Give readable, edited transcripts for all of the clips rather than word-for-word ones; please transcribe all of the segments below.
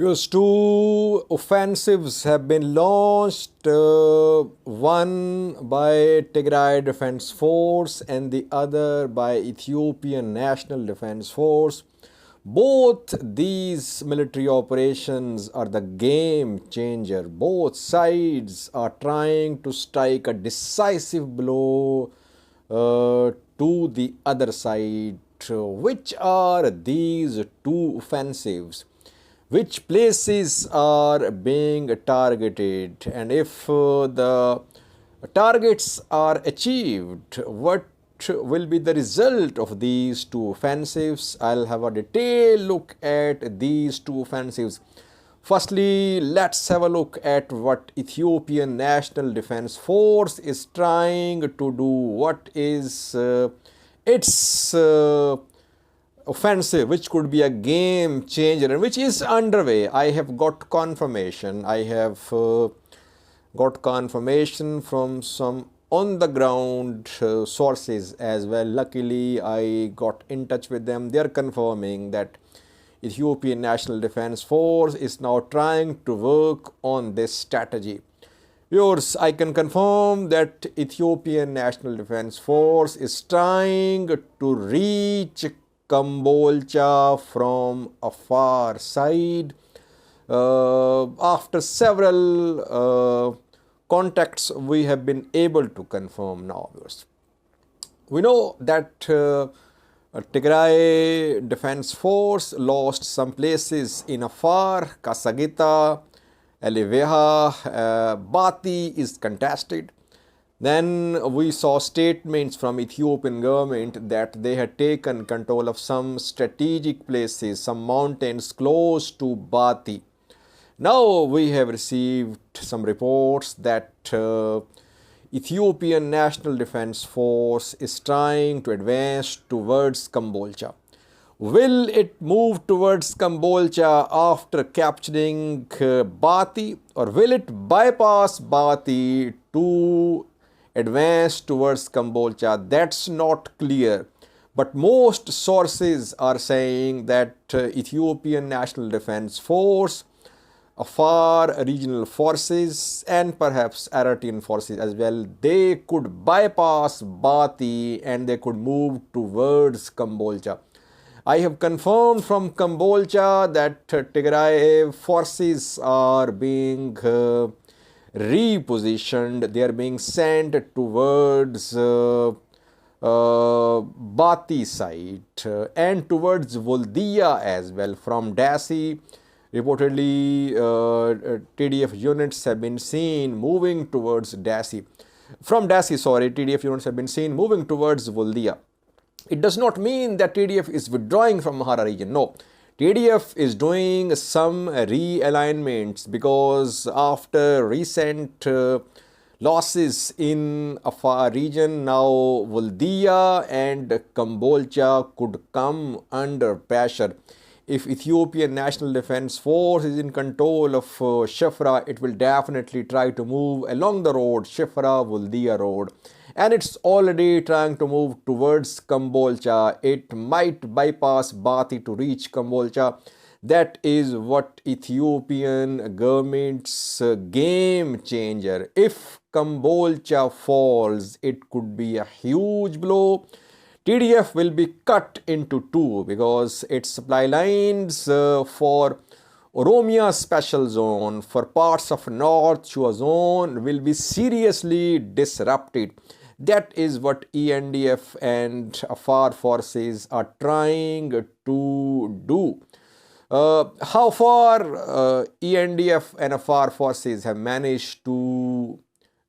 Because two offensives have been launched, one by Tigray Defense Force and the other by Ethiopian National Defense Force. Both these military operations are the game changer. Both sides are trying to strike a decisive blow to the other side. Which are these two offensives? Which places are being targeted, and if the targets are achieved, what will be the result of these two offensives? I'll have a detailed look at these two offensives. Firstly, let's have a look at what Ethiopian National Defense Force is trying to do. What is its offensive, which could be a game changer and which is underway. I have got confirmation. I have got confirmation from some on the ground sources as well. Luckily, I got in touch with them. They are confirming that Ethiopian National Defense Force is now trying to work on this strategy. Viewers, I can confirm that Ethiopian National Defense Force is trying to reach Kambolcha from a far side. After several contacts, we have been able to confirm now. We know that Tigray Defense Force lost some places in Afar, Kasagita, Eleveha, Bati is contested. Then we saw statements from Ethiopian government that they had taken control of some strategic places, some mountains close to Bati. Now we have received some reports that Ethiopian National Defense Force is trying to advance towards Kambolcha. Will it move towards Kambolcha after capturing Bati, or will it bypass Bati to advance towards Kambolcha? That's not clear. But most sources are saying that Ethiopian National Defense Force, Afar regional forces and perhaps Eritrean forces as well, they could bypass Bati and they could move towards Kambolcha. I have confirmed from Kambolcha that Tigray forces are being repositioned. They are being sent towards Bati site and towards Voldia as well. From Dasi, reportedly TDF units have been seen moving towards Dasi. From Dasi, sorry, TDF units have been seen moving towards Voldia. It does not mean that TDF is withdrawing from Mahara region. No, TDF is doing some realignments because after recent losses in Afar region, now Voldia and Kambolcha could come under pressure. If Ethiopian National Defense Force is in control of Shifra, it will definitely try to move along the road, Shifra-Voldia road. And it's already trying to move towards Kambolcha. It might bypass Bati to reach Kambolcha. That is what Ethiopian government's game changer. If Kambolcha falls, it could be a huge blow. TDF will be cut into two because its supply lines for Oromia Special Zone, for parts of North Shua Zone will be seriously disrupted. That is what ENDF and Afar forces are trying to do. How far ENDF and Afar forces have managed to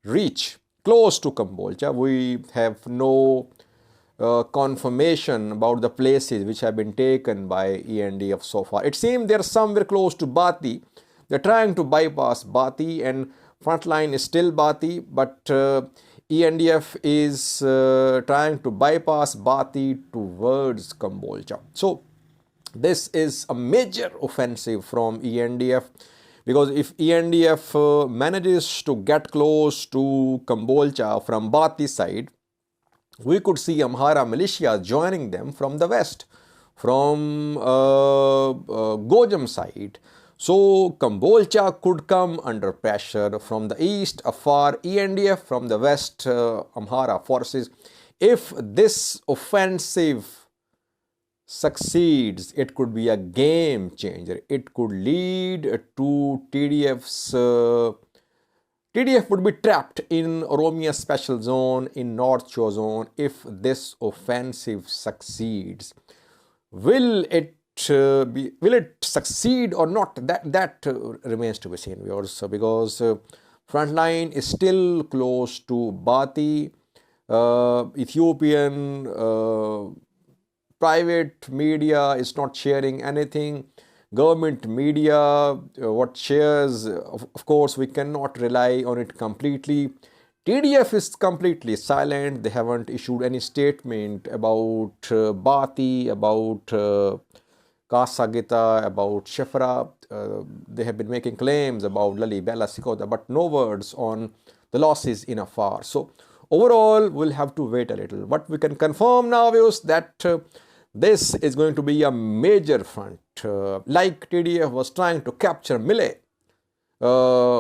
reach close to Kambolcha, we have no confirmation about the places which have been taken by ENDF so far. It seems they're somewhere close to Bati. They're trying to bypass Bati and front line is still Bati, but ENDF is trying to bypass Bati towards Kambolcha. So this is a major offensive from ENDF, because if ENDF manages to get close to Kambolcha from Bati side, we could see Amhara militia joining them from the west, from Gojam side. So Kambolcha could come under pressure from the east, Afar ENDF, from the west, Amhara forces. If this offensive succeeds, it could be a game changer. It could lead to TDF would be trapped in Oromia Special Zone in North Shore Zone if this offensive succeeds. Will it succeed or not? That remains to be seen, viewers, because front line is still close to Bati. Ethiopian private media is not sharing anything. Government media, what shares, of course, we cannot rely on it completely. TDF is completely silent. They haven't issued any statement about Bati, about Kasagita, about Shefra. They have been making claims about Lalibela, Sikota, but no words on the losses in Afar. So overall, we'll have to wait a little. What we can confirm now is that this is going to be a major front, like TDF was trying to capture Mille,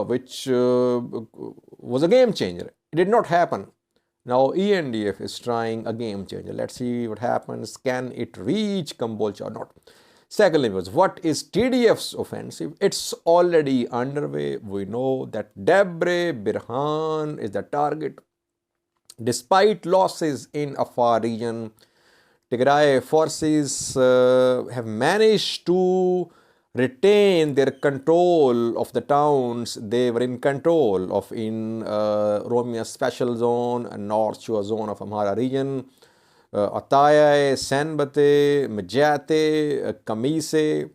which was a game changer. It did not happen. Now ENDF is trying a game changer. Let's see what happens. Can it reach Kambolcha or not? Secondly, what is TDF's offensive? It's already underway. We know that Debre Birhan is the target. Despite losses in Afar region, Tigray forces have managed to retain their control of the towns they were in control of in Oromia Special Zone and North Shore Zone of Amhara region. Ataya, Sanbate, Majate, Kamise,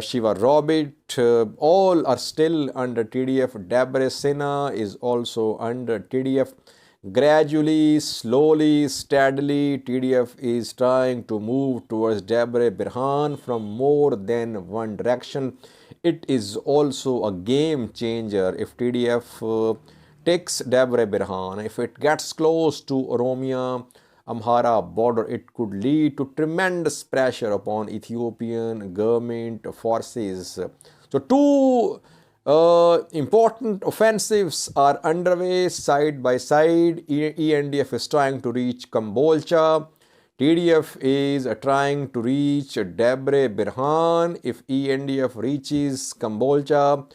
Shiva Robit, all are still under TDF. Debre Sena is also under TDF. Gradually, slowly, steadily, TDF is trying to move towards Debre Birhan from more than one direction. It is also a game changer if TDF takes Debre Birhan. If it gets close to Oromia Amhara border, it could lead to tremendous pressure upon Ethiopian government forces. So two important offensives are underway side by side. ENDF is trying to reach Kambolcha. TDF is trying to reach Debre Birhan. If ENDF reaches Kambolcha,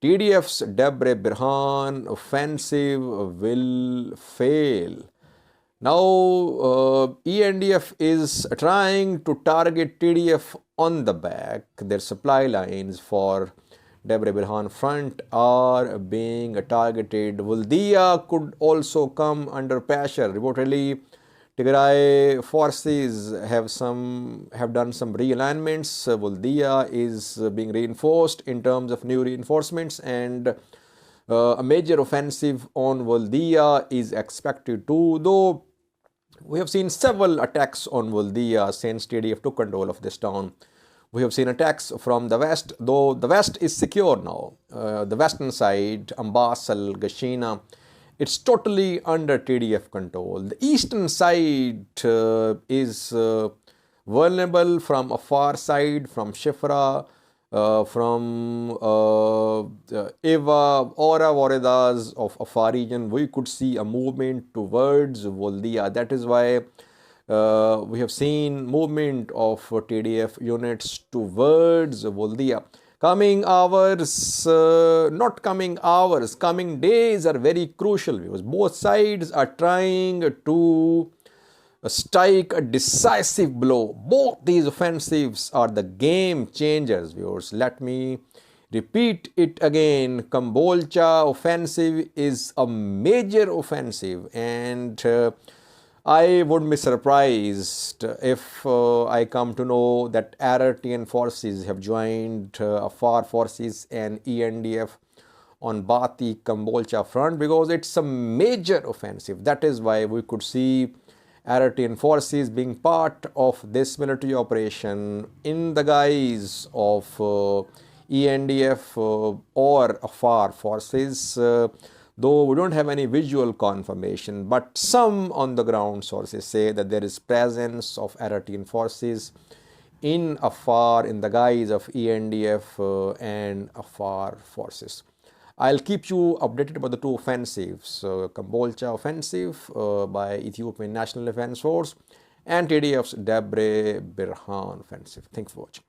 TDF's Debre Birhan offensive will fail. Now, ENDF is trying to target TDF on the back. Their supply lines for Debre Birhan front are being targeted. Vuldia could also come under pressure. Reportedly, Tigray forces have done some realignments. Vuldia is being reinforced in terms of new reinforcements, and a major offensive on Vuldia is expected too. Though we have seen several attacks on Vuldia since TDF took control of this town. We have seen attacks from the west, though the west is secure now. The western side, Ambasal, Gashina, it's totally under TDF control. The eastern side is vulnerable from a far side, from Shifra, from Eva, Aura, Voredas of Afar region. We could see a movement towards Vuldia. That is why we have seen movement of TDF units towards Vuldia. Coming hours, not coming hours, coming days are very crucial because both sides are trying to strike a decisive blow. Both these offensives are the game changers, viewers. Let me repeat it again. Kambolcha offensive is a major offensive, and I would be surprised if I come to know that Eritrean forces have joined Afar forces and ENDF on Bati Kambolcha front, because it's a major offensive. That is why we could see Eritrean forces being part of this military operation in the guise of ENDF or Afar forces. Though we don't have any visual confirmation, but some on the ground sources say that there is presence of Eritrean forces in Afar in the guise of ENDF and Afar forces. I'll keep you updated about the two offensives, Kambolcha offensive by Ethiopian National Defense Force and TDF's Debre Birhan offensive. Thanks for watching.